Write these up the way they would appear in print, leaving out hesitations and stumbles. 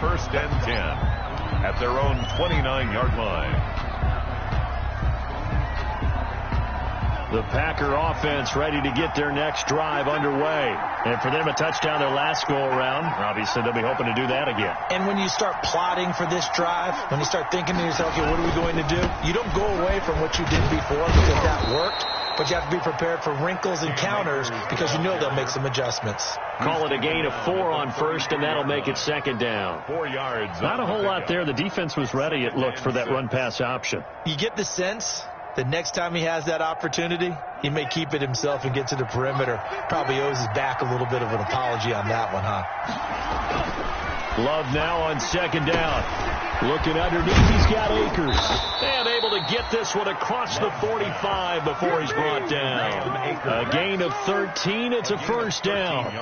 first and 10 at their own 29-yard line. The Packer offense ready to get their next drive underway. And for them, a touchdown their last go-around. Obviously, they'll be hoping to do that again. And when you start plotting for this drive, when you start thinking to yourself, okay, what are we going to do? You don't go away from what you did before because that worked. But you have to be prepared for wrinkles and counters because you know they'll make some adjustments. Call it a gain of 4 on first, and that'll make it second down. 4 yards. Not a whole lot there. The defense was ready, it looked, for that run-pass option. You get the sense the next time he has that opportunity, he may keep it himself and get to the perimeter. Probably owes his back a little bit of an apology on that one, huh? Love now on second down. Looking underneath, he's got Akers. And able to get this one across the 45 before he's brought down. A gain of 13. It's a first down.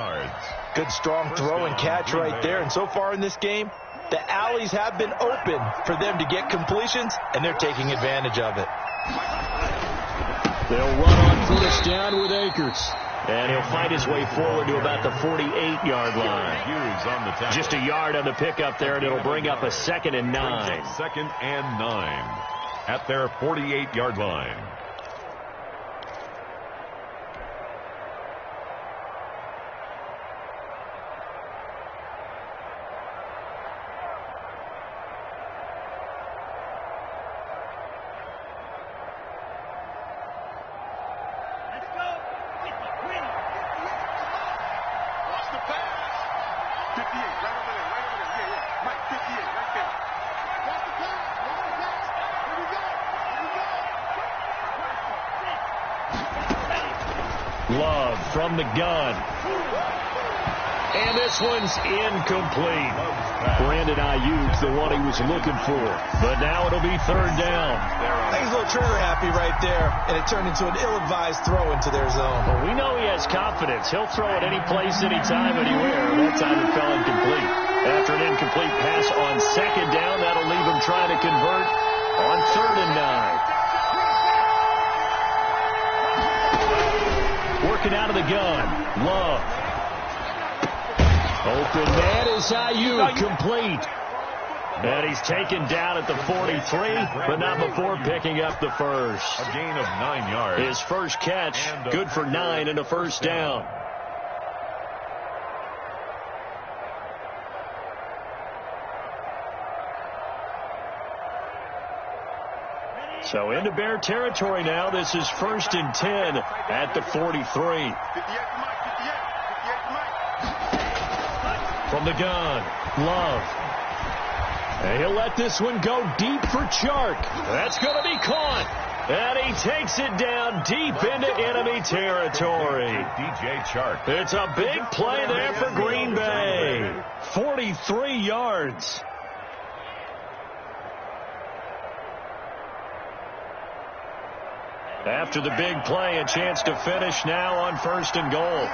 Good strong throw and catch right there. And so far in this game, the alleys have been open for them to get completions, and they're taking advantage of it. They'll run on first down with Akers. And he'll fight his way forward to about the 48-yard line. Just a yard on the pickup there, and it'll bring up a 2nd and 9. 2nd and 9 at their 48-yard line. Love from the gun. And this one's incomplete. Brandon Ayuk, the one he was looking for. But now it'll be third down. I think he's a little trigger happy right there, and it turned into an ill-advised throw into their zone. Well, we know he has confidence. He'll throw it any place, anytime, anywhere. That time it fell incomplete. After an incomplete pass on second down, that'll leave him trying to convert on 3rd and 9. Working out of the gun. Love. Open man is Ayuk, complete. And he's taken down at the 43, but not before picking up the first. A gain of 9 yards. His first catch, good for 9 and a first down. So into Bear territory now. This is 1st and 10 at the 43. From the gun, Love. And he'll let this one go deep for Chark. That's going to be caught. And he takes it down deep into enemy territory. DJ Chark. It's a big play there for Green Bay. 43 yards. After the big play, a chance to finish now on 1st and goal.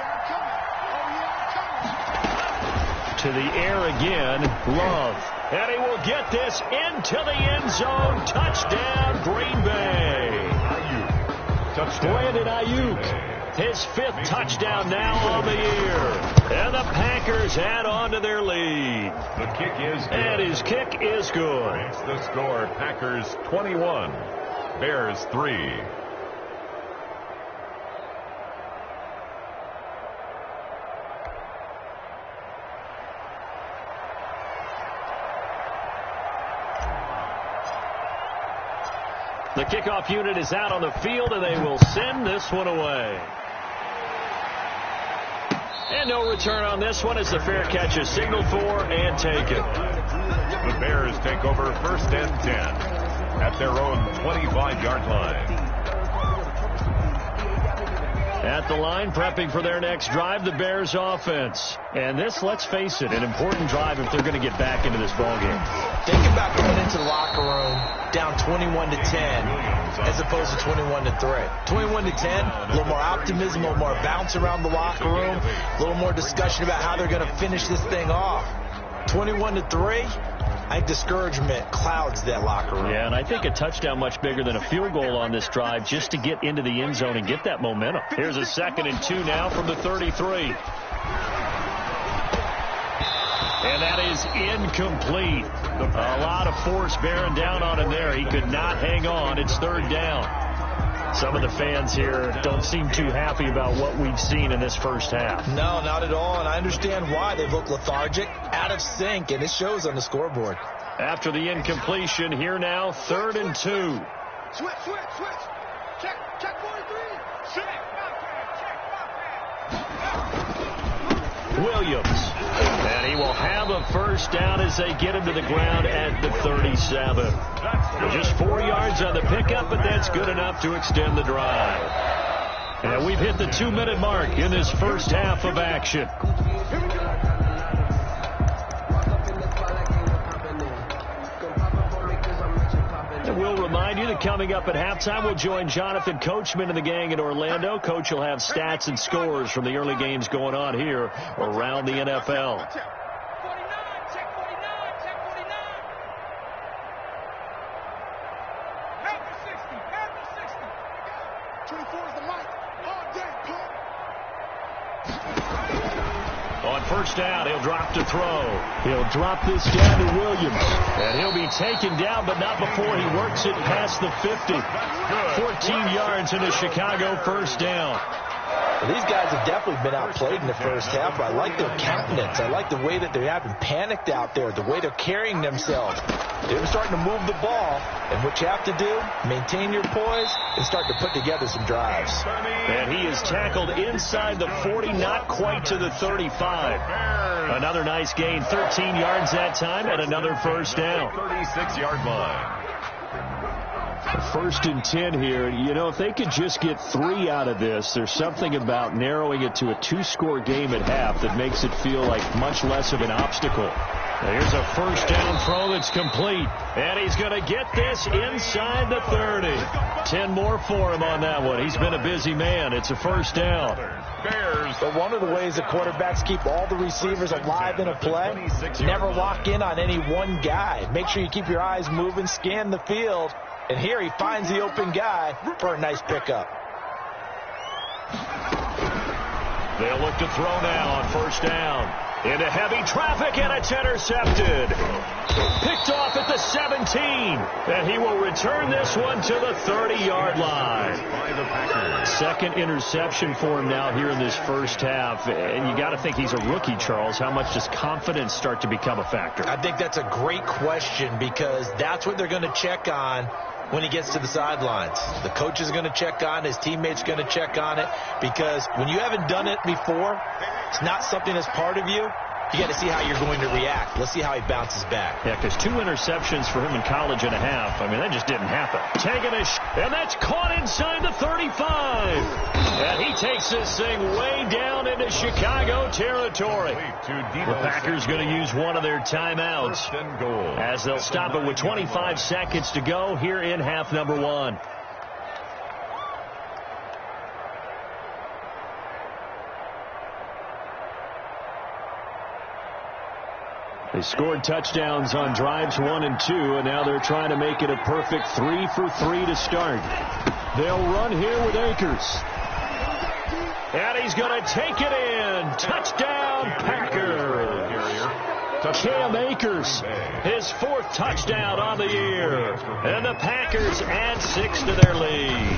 To the air again, Love. And he will get this into the end zone. Touchdown, Green Bay. Brandon Ayuk, his 5th touchdown now on the year. And the Packers add on to their lead. The kick is good. And his kick is good. It's the score, Packers 21, Bears 3. The kickoff unit is out on the field, and they will send this one away. And no return on this one as the fair catch is signaled for and taken. The Bears take over 1st and 10 at their own 25-yard line. At the line, prepping for their next drive, the Bears offense. And this, let's face it, an important drive if they're going to get back into this ballgame. Think about going into the locker room down 21-10 as opposed to 21-3. 21-10, a little more optimism, a little more bounce around the locker room, a little more discussion about how they're going to finish this thing off. 21-3, I think discouragement clouds that locker room. Yeah, and I think a touchdown much bigger than a field goal on this drive just to get into the end zone and get that momentum. Here's a 2nd and 2 now from the 33. And that is incomplete. A lot of force bearing down on him there. He could not hang on. It's third down. Some of the fans here don't seem too happy about what we've seen in this first half. No, not at all, and I understand why. They look lethargic, out of sync, and it shows on the scoreboard. After the incompletion, here now, 3rd and 2. Switch. Check 43. Check. Williams. And he will have a first down as they get him to the ground at the 37. Just 4 yards on the pickup, but that's good enough to extend the drive. And we've hit the 2-minute mark in this first half of action. And we'll remind you that coming up at halftime, we'll join Jonathan Coachman and the gang in Orlando. Coach will have stats and scores from the early games going on here around the NFL. On first down, he'll drop to throw. He'll drop this down to Williams. And he'll be taken down, but not before he works it past the 50. 14 yards in a Chicago first down. Well, these guys have definitely been outplayed in the first half. I like their countenance. I like the way that they haven't panicked out there, the way they're carrying themselves. They're starting to move the ball, and what you have to do, maintain your poise and start to put together some drives. And he is tackled inside the 40, not quite to the 35. Another nice gain, 13 yards that time, and another first down. 36-yard line. 1st and 10 here. You know, if they could just get 3 out of this, there's something about narrowing it to a 2-score game at half that makes it feel like much less of an obstacle. Here's a first down throw that's complete. And he's going to get this inside the 30. 10 more for him on that one. He's been a busy man. It's a first down. Bears. But one of the ways that quarterbacks keep all the receivers alive in a play, never lock in on any one guy. Make sure you keep your eyes moving, scan the field. And here he finds the open guy for a nice pickup. They'll look to throw now on first down. Into heavy traffic, and it's intercepted. Picked off at the 17. And he will return this one to the 30-yard line. Second interception for him now here in this first half. And you got to think he's a rookie, Charles. How much does confidence start to become a factor? I think that's a great question because that's what they're going to check on when he gets to the sidelines. The coach is going to check on it. His teammates going to check on it because when you haven't done it before, it's not something that's part of you. You got to see how you're going to react. Let's see how he bounces back. Yeah, because 2 interceptions for him in college and a half. I mean, that just didn't happen. Taking a and that's caught inside the 35. And he takes this thing way down into Chicago territory. The Packers going to use one of their timeouts as they'll stop it with 25 seconds to go here in half number 1. They scored touchdowns on drives 1 and 2, and now they're trying to make it a perfect 3 for 3 to start. They'll run here with Akers. And he's going to take it in. Touchdown, Packers. Cam Akers, his 4th touchdown on the year. And the Packers add 6 to their lead.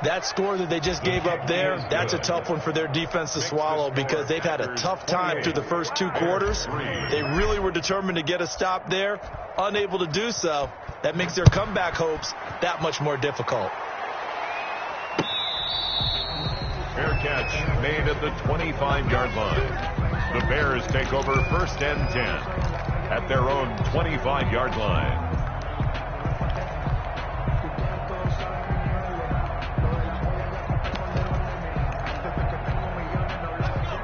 That score that they just gave up there, that's a tough one for their defense to swallow because they've had a tough time through the first 2 quarters. They really were determined to get a stop there, unable to do so. That makes their comeback hopes that much more difficult. Fair catch made at the 25-yard line. The Bears take over 1st and 10 at their own 25-yard line.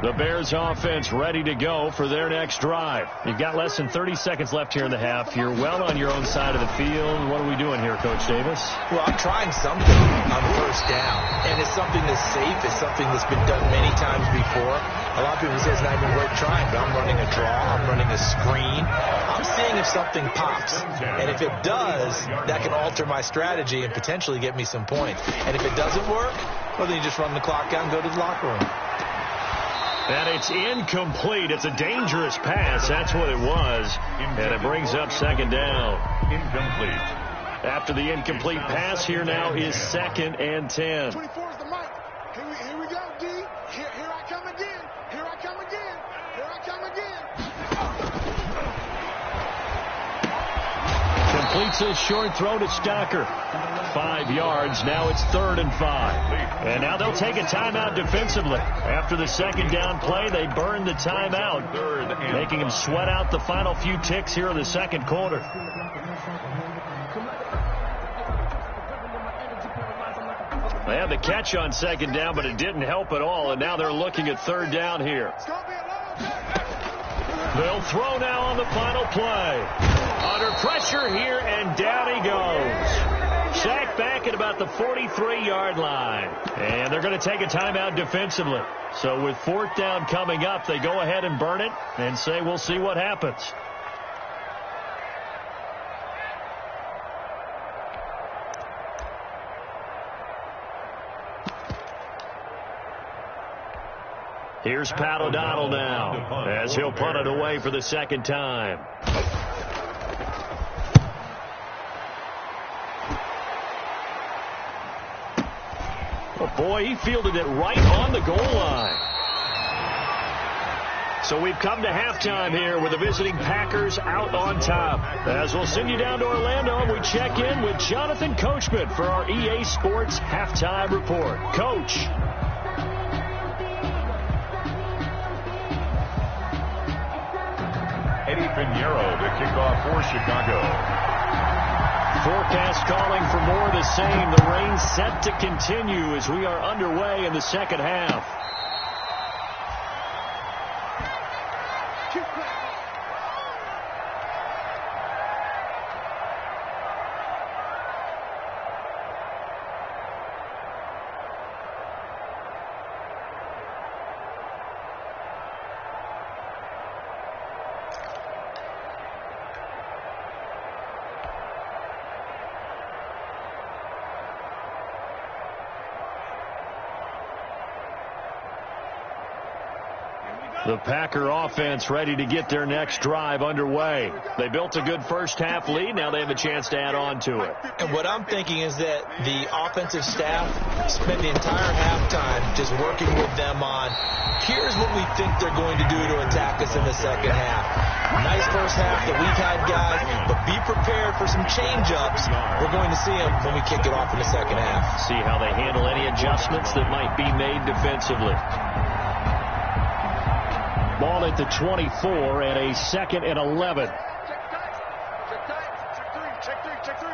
The Bears offense ready to go for their next drive. You've got less than 30 seconds left here in the half. You're well on your own side of the field. What are we doing here, Coach Davis? Well, I'm trying something on first down, and it's something that's safe. It's something that's been done many times before. A lot of people say it's not even worth trying, but I'm running a draw. I'm running a screen. I'm seeing if something pops, and if it does, that can alter my strategy and potentially get me some points. And if it doesn't work, well, then you just run the clock out and go to the locker room. And it's incomplete. It's a dangerous pass. That's what it was. And it brings up second down. Incomplete. After the incomplete pass, here now is 2nd and 10. 24 is the mic. Here we go, D. Here I come again. Here I come again. Here I come again. Completes a short throw to Stocker. 5 yards. Now it's 3rd and 5. And now they'll take a timeout defensively. After the second down play, they burn the timeout, making them sweat out the final few ticks here in the second quarter. They had the catch on second down, but it didn't help at all, and now they're looking at 3rd down here. They'll throw now on the final play. Under pressure here, and down he goes. Sacked back at about the 43-yard line. And they're going to take a timeout defensively. So with 4th down coming up, they go ahead and burn it and say we'll see what happens. Here's Pat O'Donnell now as he'll punt it away for the second time. Oh boy, he fielded it right on the goal line. So we've come to halftime here with the visiting Packers out on top. As we'll send you down to Orlando, and we check in with Jonathan Coachman for our EA Sports Halftime Report. Coach. Eddie Pinheiro to kick off for Chicago. Forecast calling for more of the same. The rain set to continue as we are underway in the second half. The Packer offense ready to get their next drive underway. They built a good first-half lead. Now they have a chance to add on to it. And what I'm thinking is that the offensive staff spent the entire halftime just working with them on, here's what we think they're going to do to attack us in the second half. Nice first half that we've had, guys, but be prepared for some change-ups. We're going to see them when we kick it off in the second half. See how they handle any adjustments that might be made defensively. Ball at the 24 and a 2nd and 11. Check three.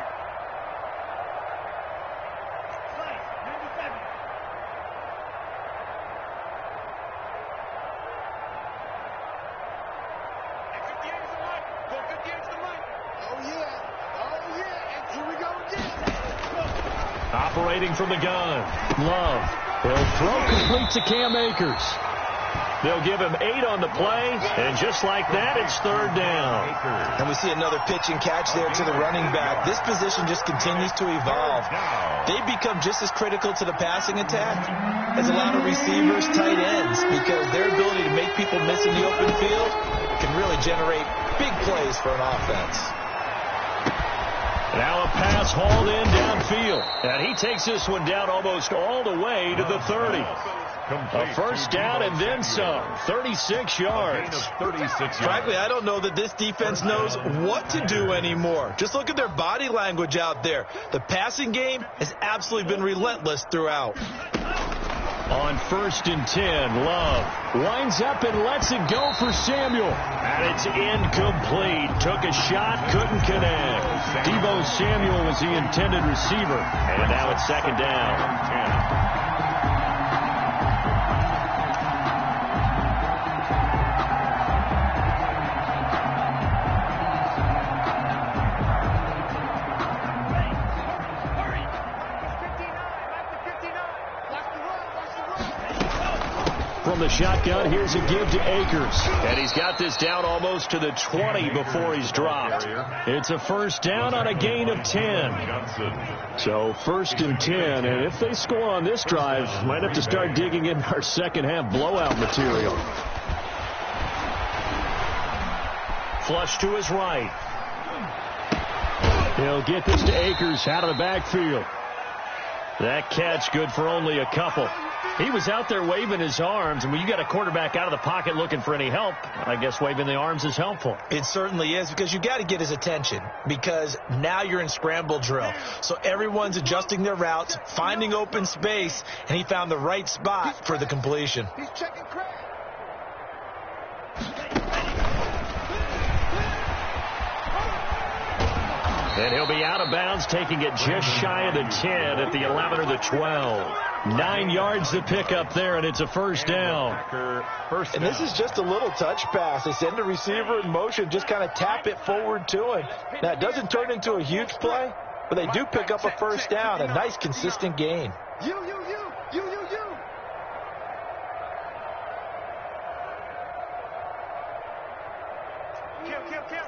Operating from the gun. Love. He'll throw complete to Cam Akers. They'll give him 8 on the play, and just like that, it's 3rd down. And we see another pitch and catch there to the running back. This position just continues to evolve. They become just as critical to the passing attack as a lot of receivers, tight ends, because their ability to make people miss in the open field can really generate big plays for an offense. Now a pass hauled in downfield, and he takes this one down almost all the way to the 30. A first down and then some. 36 yards. Frankly, I don't know that this defense knows what to do anymore. Just look at their body language out there. The passing game has absolutely been relentless throughout. On 1st and 10, Love winds up and lets it go for Samuel. And it's incomplete. Took a shot, couldn't connect. Deebo Samuel was the intended receiver. And now it's 2nd down. From from the shotgun. Here's a give to Akers. And he's got this down almost to the 20 before he's dropped. It's a first down on a gain of 10. So 1st and 10. And if they score on this drive, might have to start digging in our second half blowout material. Flush to his right. He'll get this to Akers out of the backfield. That catch good for only a couple. He was out there waving his arms, and when you got a quarterback out of the pocket looking for any help, I guess waving the arms is helpful. It certainly is, because you got to get his attention, because now you're in scramble drill. So everyone's adjusting their routes, finding open space, and he found the right spot for the completion. He's checking Craig. And he'll be out of bounds, taking it just shy of the 10 at the 11 or the 12. 9 yards to pick up there, and it's a first down. And this is just a little touch pass. They send the receiver in motion, just kind of tap it forward to him. Now, it doesn't turn into a huge play, but they do pick up a first down, a nice, consistent gain. You. Kill.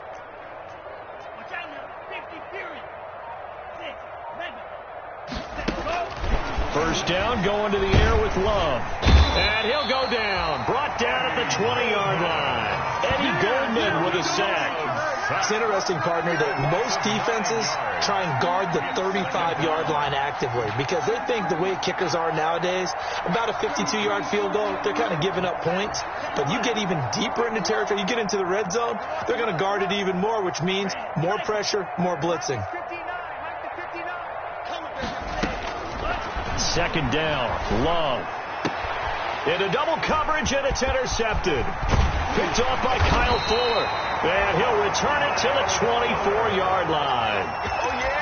First down, going to the air with Love. And he'll go down. Brought down at the 20-yard line. Eddie Goldman with a sack. It's interesting, partner, that most defenses try and guard the 35-yard line actively because they think the way kickers are nowadays, about a 52-yard field goal, they're kind of giving up points. But you get even deeper into territory, you get into the red zone, they're going to guard it even more, which means more pressure, more blitzing. Second down, Love. Into double coverage, and it's intercepted. Picked off by Kyle Fuller. And he'll return it to the 24-yard line.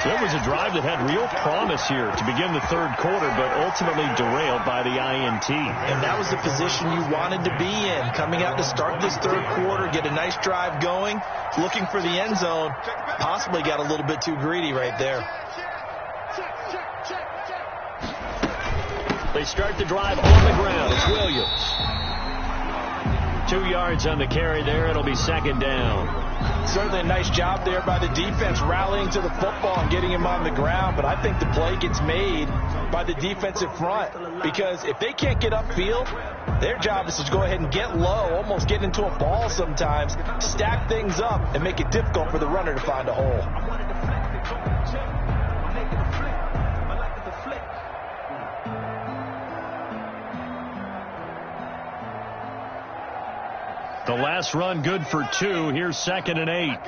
So it was a drive that had real promise here to begin the third quarter, but ultimately derailed by the INT. And that was the position you wanted to be in. Coming out to start this third quarter, get a nice drive going, looking for the end zone. Possibly got a little bit too greedy right there. They start the drive on the ground. It's Williams. 2 yards on the carry there. It'll be second down. Certainly a nice job there by the defense rallying to the football and getting him on the ground. But I think the play gets made by the defensive front because if they can't get upfield, their job is to go ahead and get low, almost get into a ball sometimes, stack things up, and make it difficult for the runner to find a hole. The last run good for 2. Here's 2nd and 8.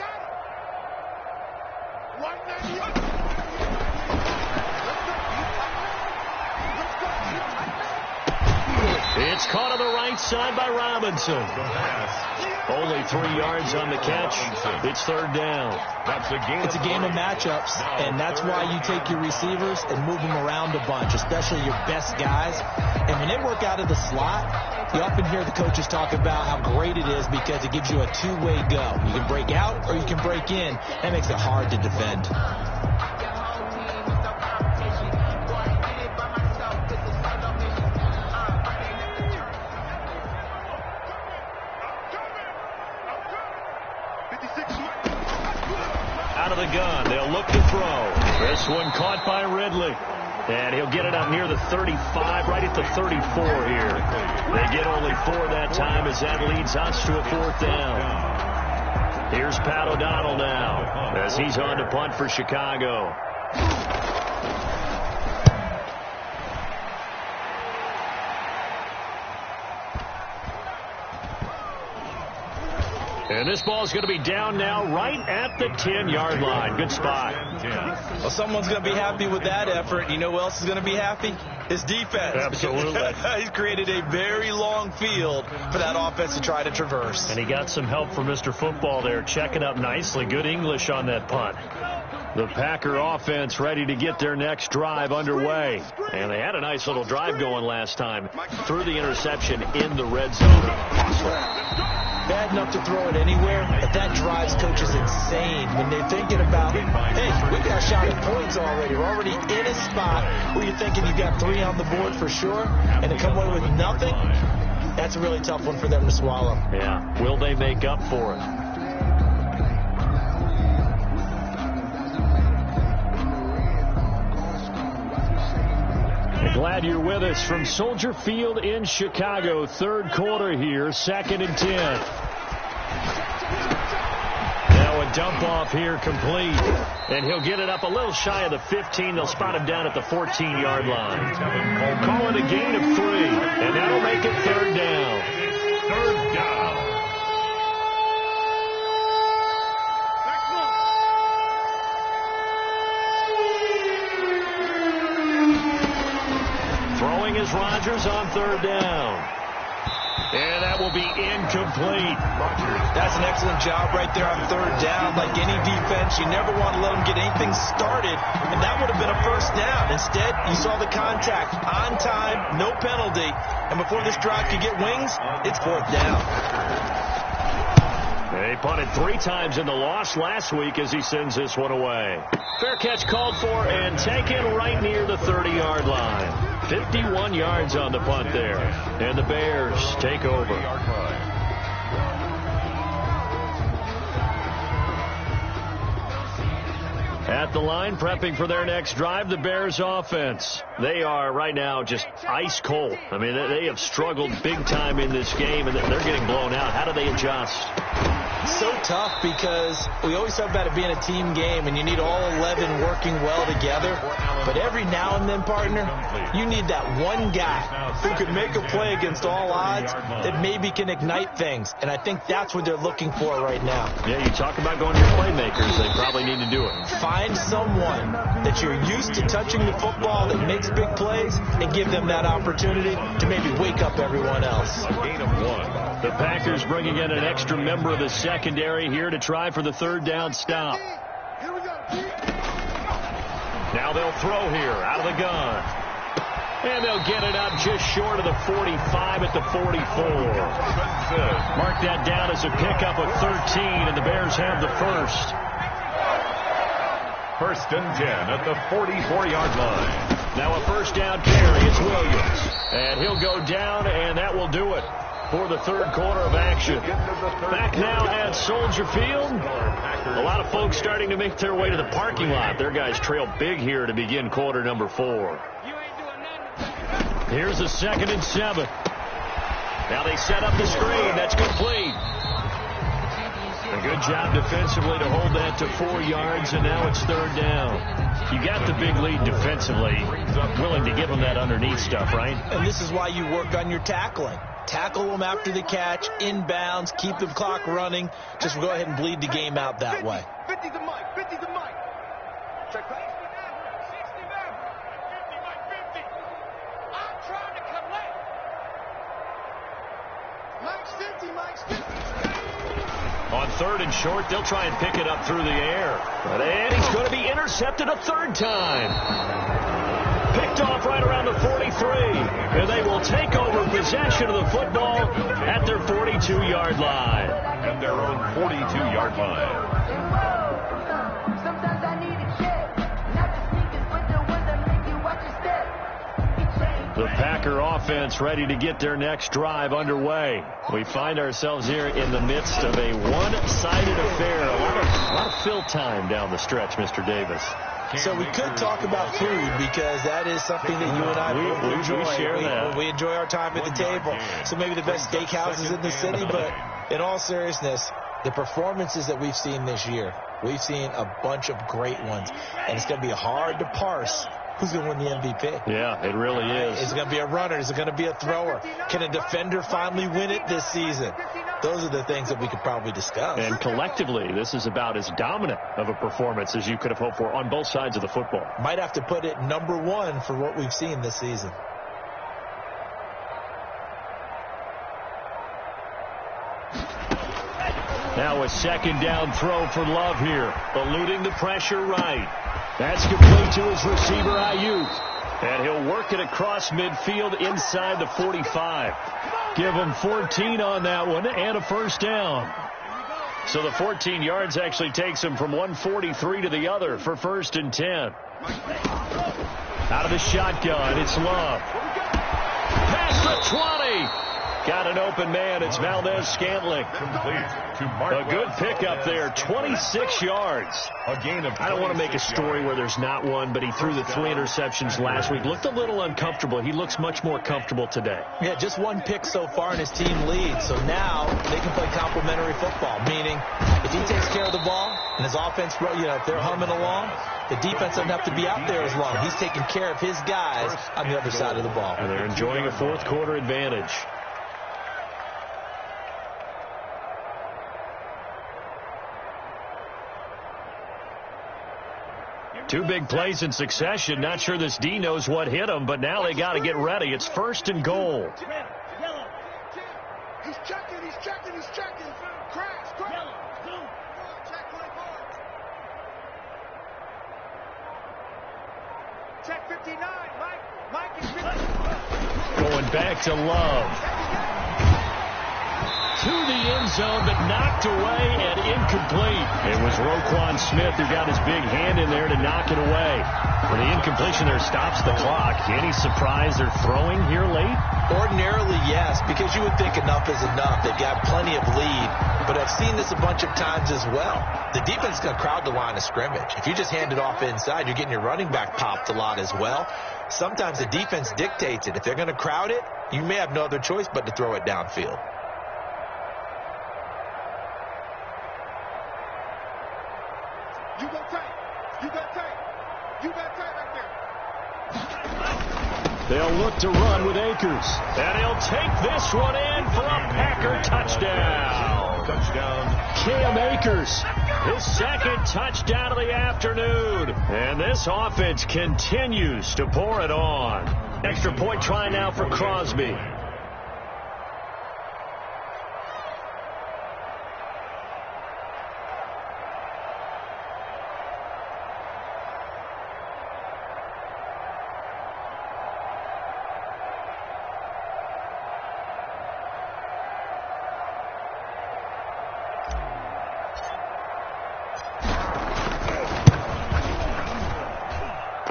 It's caught on the right side by Robinson. Only 3 yards on the catch. It's third down. It's a game of matchups, and that's why you take your receivers and move them around a bunch, especially your best guys. And when they work out of the slot, you often hear the coaches talk about how great it is because it gives you a two-way go. You can break out or you can break in. That makes it hard to defend. Out of the gun, they'll look to throw. This one caught by Ridley. And he'll get it up near the 35, right at the 34 here. They get only 4 that time as that leads us to a fourth down. Here's Pat O'Donnell now as he's on to punt for Chicago. And this ball's going to be down now right at the 10-yard line. Good spot. Well, someone's going to be happy with that effort. You know who else is going to be happy? His defense. Absolutely. He's created a very long field for that offense to try to traverse. And he got some help from Mr. Football there, checking up nicely. Good English on that punt. The Packer offense ready to get their next drive underway. And they had a nice little drive going last time through the interception in the red zone. Bad enough to throw it anywhere, but that drives coaches insane when they're thinking about, hey, we've got a shot at points already. We're already in a spot where you're thinking you've got 3 on the board for sure, and to come away with nothing, That's a really tough one for them to swallow. Yeah. Will they make up for it? Glad you're with us from Soldier Field in Chicago. Third quarter here, 2nd and 10. Now a dump off here complete. And he'll get it up a little shy of the 15. They'll spot him down at the 14-yard line. Call it a gain of 3. And that'll make it 3rd down. Third down. Throwing is Rodgers on 3rd down. And that will be incomplete. That's an excellent job right there on 3rd down. Like any defense, you never want to let them get anything started, and that would have been a 1st down. Instead, you saw the contact on time, no penalty, and before this drive could get wings, it's 4th down. They punted 3 times in the loss last week as he sends this one away. Fair catch called for and taken right near the 30-yard line. 51 yards on the punt there. And the Bears take over. At the line, prepping for their next drive, the Bears offense. They are right now just ice cold. I mean, they have struggled big time in this game, and they're getting blown out. How do they adjust? So tough because we always talk about it being a team game, and you need all 11 working well together. But every now and then, partner, you need that one guy who can make a play against all odds that maybe can ignite things. And I think that's what they're looking for right now. Yeah, you talk about going to your playmakers. They probably need to do it. Find someone that you're used to touching the football that makes big plays and give them that opportunity to maybe wake up everyone else. A gain of 1. The Packers bringing in an extra member of the secondary here to try for the 3rd down stop. Now they'll throw here out of the gun. And they'll get it up just short of the 45 at the 44. Mark that down as a pickup of 13, and the Bears have the 1st. 1st and 10 at the 44-yard line. Now a 1st down carry. It's Williams. And he'll go down, and that will do it for the 3rd quarter of action. Back now at Soldier Field. A lot of folks starting to make their way to the parking lot. Their guys trail big here to begin quarter number 4. Here's a 2nd and 7. Now they set up the screen. That's complete. A good job defensively to hold that to 4 yards, and now it's 3rd down. You got the big lead defensively. Willing to give them that underneath stuff, right? And this is why you work on your tackling. Tackle them after the catch, inbounds, keep the clock running. Just go ahead and bleed the game out that way. 50 the mic, 50 the mic. Check that. 50. I'm trying to collect. Mike's 50, Mike's 50. On 3rd and short, they'll try and pick it up through the air. And he's going to be intercepted a 3rd time. Picked off right around the 43. And they will take over possession of the football at their 42-yard line. At their own 42-yard line. The Packer offense ready to get their next drive underway. We find ourselves here in the midst of a one-sided affair. A lot of fill time down the stretch, Mr. Davis. So we could talk about food because that is something that you and I both enjoy. We share that. We enjoy our time at the table. So maybe the best steakhouses in the city, but in all seriousness, the performances that we've seen this year, we've seen a bunch of great ones, and it's going to be hard to parse who's going to win the MVP. Yeah, it really is. Is it going to be a runner? Is it going to be a thrower? Can a defender finally win it this season? Those are the things that we could probably discuss. And collectively, this is about as dominant of a performance as you could have hoped for on both sides of the football. Might have to put it number 1 for what we've seen this season. Now a 2nd down throw for Love here, eluding the pressure right. That's complete to his receiver, Ayuk. And he'll work it across midfield inside the 45. Give him 14 on that one and a 1st down. So the 14 yards actually takes him from 143 to the other for 1st and 10. Out of the shotgun, it's Love. Past the 20. Got an open man. It's Valdez-Scantling. A good pickup there, 26 yards. A gain of I don't want to make a story where there's not one, but he threw the 3 interceptions last week. Looked a little uncomfortable. He looks much more comfortable today. Yeah, just 1 pick so far and his team leads. So now they can play complementary football, meaning if he takes care of the ball and his offense, if they're humming along, the defense doesn't have to be out there as long. He's taking care of his guys on the other side of the ball. And they're enjoying a fourth quarter advantage. Two big plays in succession. Not sure this D knows what hit him, but now they got to get ready. It's 1st and goal. He's checking. Crash. Check 59. Mike is 59. Going back to Love. To the end zone, but knocked away and incomplete. It was Roquan Smith who got his big hand in there to knock it away. When the incompletion there stops the clock, any surprise they're throwing here late? Ordinarily, yes, because you would think enough is enough. They've got plenty of lead, but I've seen this a bunch of times as well. The defense is going to crowd the line of scrimmage. If you just hand it off inside, you're getting your running back popped a lot as well. Sometimes the defense dictates it. If they're going to crowd it, you may have no other choice but to throw it downfield. They'll look to run with Akers. And he'll take this one in for a Packer touchdown. Cam Akers, his 2nd touchdown of the afternoon. And this offense continues to pour it on. Extra point try now for Crosby.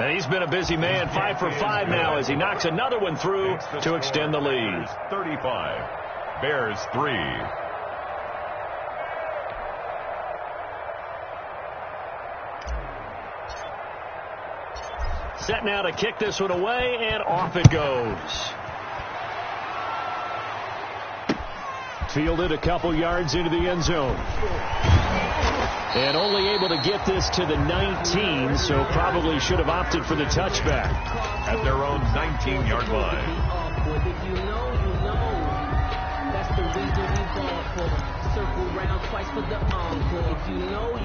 And he's been a busy man, 5 for 5 now as he knocks another one through to extend the lead. 35. Bears 3. Set now to kick this one away, and off it goes. Fielded a couple yards into the end zone. And only able to get this to the 19, so probably should have opted for the touchback. At their own 19-yard line. That's the reason we ball for. Circle round twice for the encore. If you know.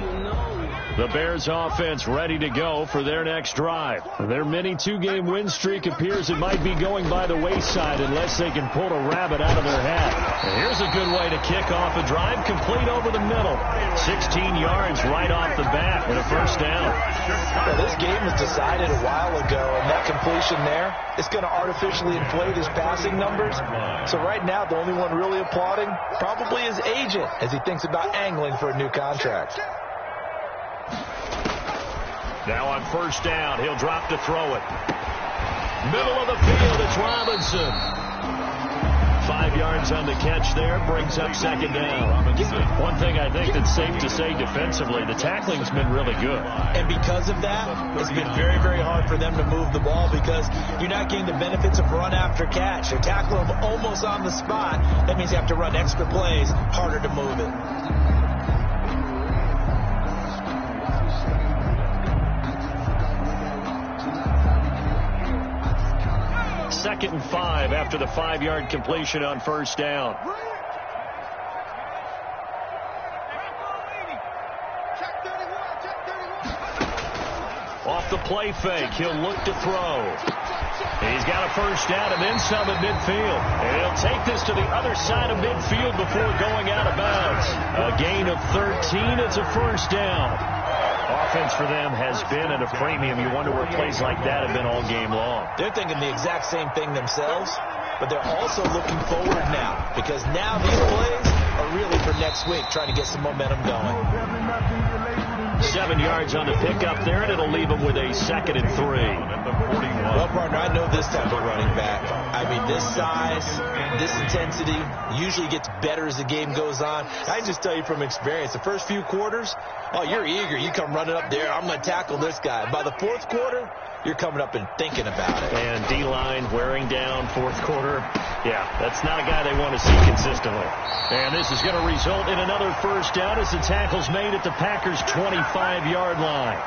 The Bears offense ready to go for their next drive. Their mini 2-game win streak appears it might be going by the wayside unless they can pull a rabbit out of their hat. And here's a good way to kick off a drive, complete over the middle. 16 yards right off the bat and a first down. Well, this game was decided a while ago, and that completion there is going to artificially inflate his passing numbers. So right now, the only one really applauding probably his agent as he thinks about angling for a new contract. Now on first down, he'll drop to throw it. Middle of the field, it's Robinson. 5 yards on the catch there, brings up second down. One thing I think that's safe to say defensively, the tackling's been really good. And because of that, it's been very, very hard for them to move the ball because you're not getting the benefits of run after catch. They tackle them almost on the spot. That means you have to run extra plays, harder to move it. 2nd and 5 after the 5-yard completion on first down. Off the play fake, he'll look to throw. He's got a first down and then some at midfield. And he'll take this to the other side of midfield before going out of bounds. A gain of 13, it's a first down. Offense for them has been at a premium. You wonder where plays like that have been all game long. They're thinking the exact same thing themselves, but they're also looking forward now because now these plays are really for next week, trying to get some momentum going. 7 yards on the pickup there, and it'll leave them with a 2nd and 3. Well, partner, I know this type of running back. I mean, this size, this intensity usually gets better as the game goes on. I can just tell you from experience, the first few quarters, oh, you're eager. You come running up there, I'm going to tackle this guy. By the fourth quarter, you're coming up and thinking about it. And D-line wearing down fourth quarter. Yeah, that's not a guy they want to see consistently. And this is going to result in another first down as the tackle's made at the Packers' 25-yard line.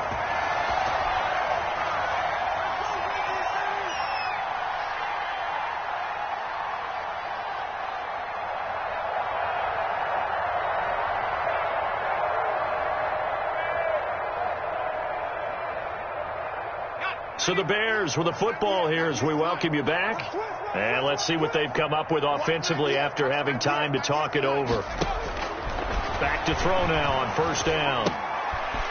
So the Bears with the football here as we welcome you back. And let's see what they've come up with offensively after having time to talk it over. Back to throw now on first down.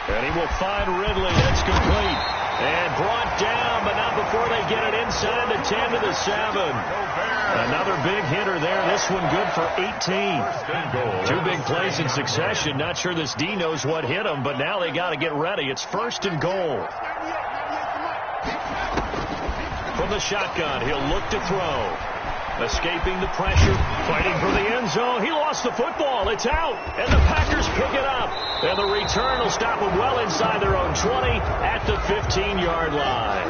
And he will find Ridley. That's complete. And brought down, but not before they get it inside the 10 to the 7. Another big hitter there. This one good for 18. Two big plays in succession. Not sure this D knows what hit him, but now they got to get ready. It's first and goal. From the shotgun, he'll look to throw. Escaping the pressure, fighting for the end zone. He lost the football. It's out, and the Packers pick it up. And the return will stop them well inside their own 20 at the 15-yard line.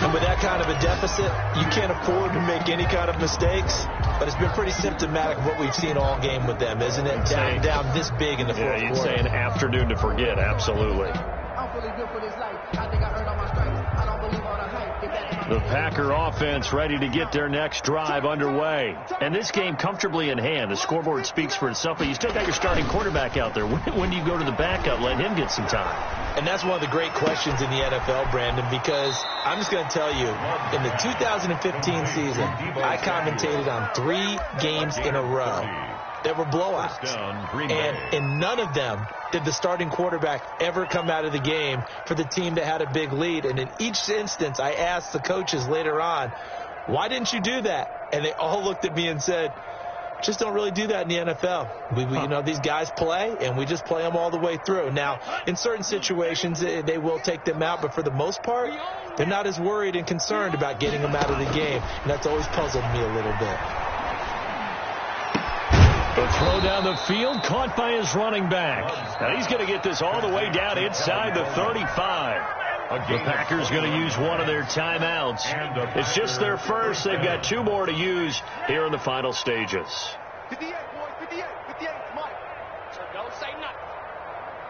And with that kind of a deficit, you can't afford to make any kind of mistakes. But it's been pretty symptomatic of what we've seen all game with them, isn't it? Down this big in the fourth quarter. Yeah, you'd say an afternoon to forget, absolutely. I'm fully built for this life. I think I earned all my stripes. I don't believe all the hype. The Packer offense ready to get their next drive underway. And this game comfortably in hand. The scoreboard speaks for itself, but you still got your starting quarterback out there. When do you go to the backup, let him get some time? And that's one of the great questions in the NFL, Brandon, because I'm just going to tell you, in the 2015 season, I commentated on 3 games in a row that were blowouts. And in none of them did the starting quarterback ever come out of the game for the team that had a big lead. And in each instance, I asked the coaches later on, why didn't you do that? And they all looked at me and said, just don't really do that in the NFL. You know, these guys play, and we just play them all the way through. Now, in certain situations, they will take them out, but for the most part, they're not as worried and concerned about getting them out of the game. And that's always puzzled me a little bit. The throw down the field, caught by his running back. Now he's going to get this all the way down inside the 35. The Packers going to use one of their timeouts. It's just their first. They've got 2 more to use here in the final stages. 58, boys, 58, 58 is Mike. So don't say nothing.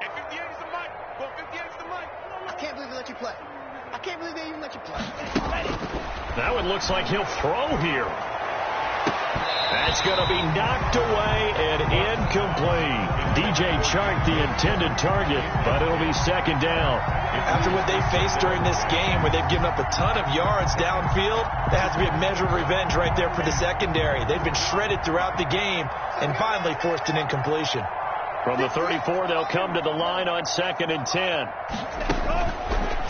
And 58 is the Mike. Well, 58 is the Mike. I can't believe they let you play. I can't believe they even let you play. Now it looks like he'll throw here. That's going to be knocked away and incomplete. DJ Chark, the intended target, but it'll be second down. After what they faced during this game, where they've given up a ton of yards downfield, there has to be a measure of revenge right there for the secondary. They've been shredded throughout the game and finally forced an incompletion. From the 34, they'll come to the line on 2nd and 10.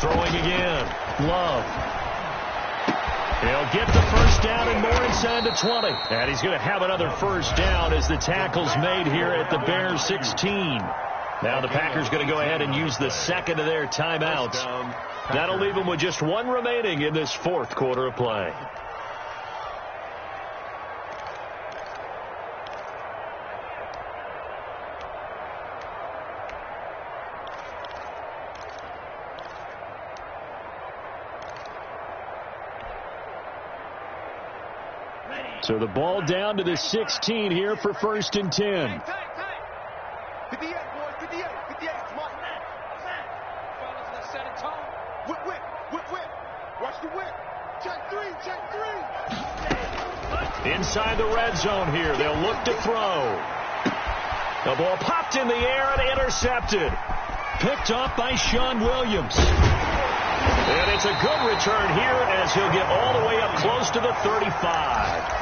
Throwing again. Love. He'll get the first down and more inside the 20. And he's going to have another first down as the tackle's made here at the Bears 16. Now the Packers going to go ahead and use the second of their timeouts. That'll leave them with just 1 remaining in this fourth quarter of play. So the ball down to the 16 here for 1st and 10. 58, boys, 58, 58 is Mike. Fellas, let's set a tone. Whip, whip, whip, whip. Watch the whip. Check 3, check 3. Inside the red zone here. They'll look to throw. The ball popped in the air and intercepted. Picked off by Sean Williams. And it's a good return here as he'll get all the way up close to the 35.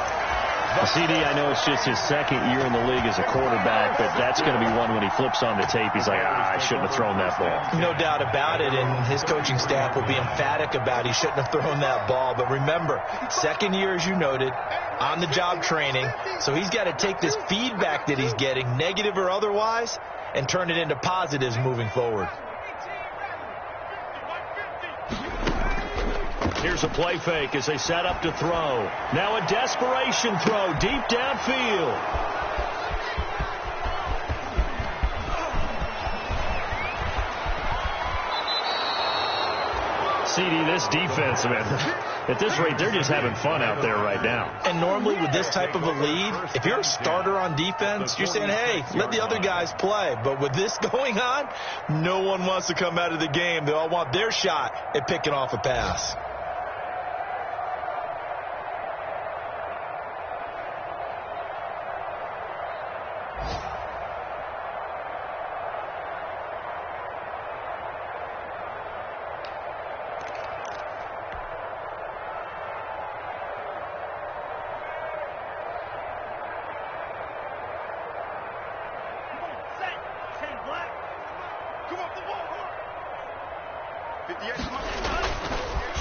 CD, I know it's just his second year in the league as a quarterback, but that's going to be one when he flips on the tape. He's like, I shouldn't have thrown that ball. No doubt about it, and his coaching staff will be emphatic about he shouldn't have thrown that ball. But remember, second year, as you noted, on-the-job training, so he's got to take this feedback that he's getting, negative or otherwise, and turn it into positives moving forward. Here's a play fake as they set up to throw. Now a desperation throw deep downfield. CD, this defense, man, at this rate, they're just having fun out there right now. And normally with this type of a lead, if you're a starter on defense, you're saying, hey, let the other guys play. But with this going on, no one wants to come out of the game. They all want their shot at picking off a pass.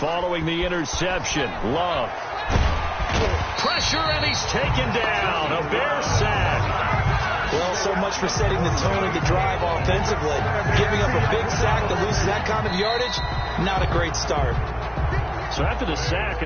Following the interception, Love. Pressure, and he's taken down. A Bear sack. Well, so much for setting the tone of the drive offensively. Giving up a big sack that loses that kind of yardage, not a great start. So after the sack,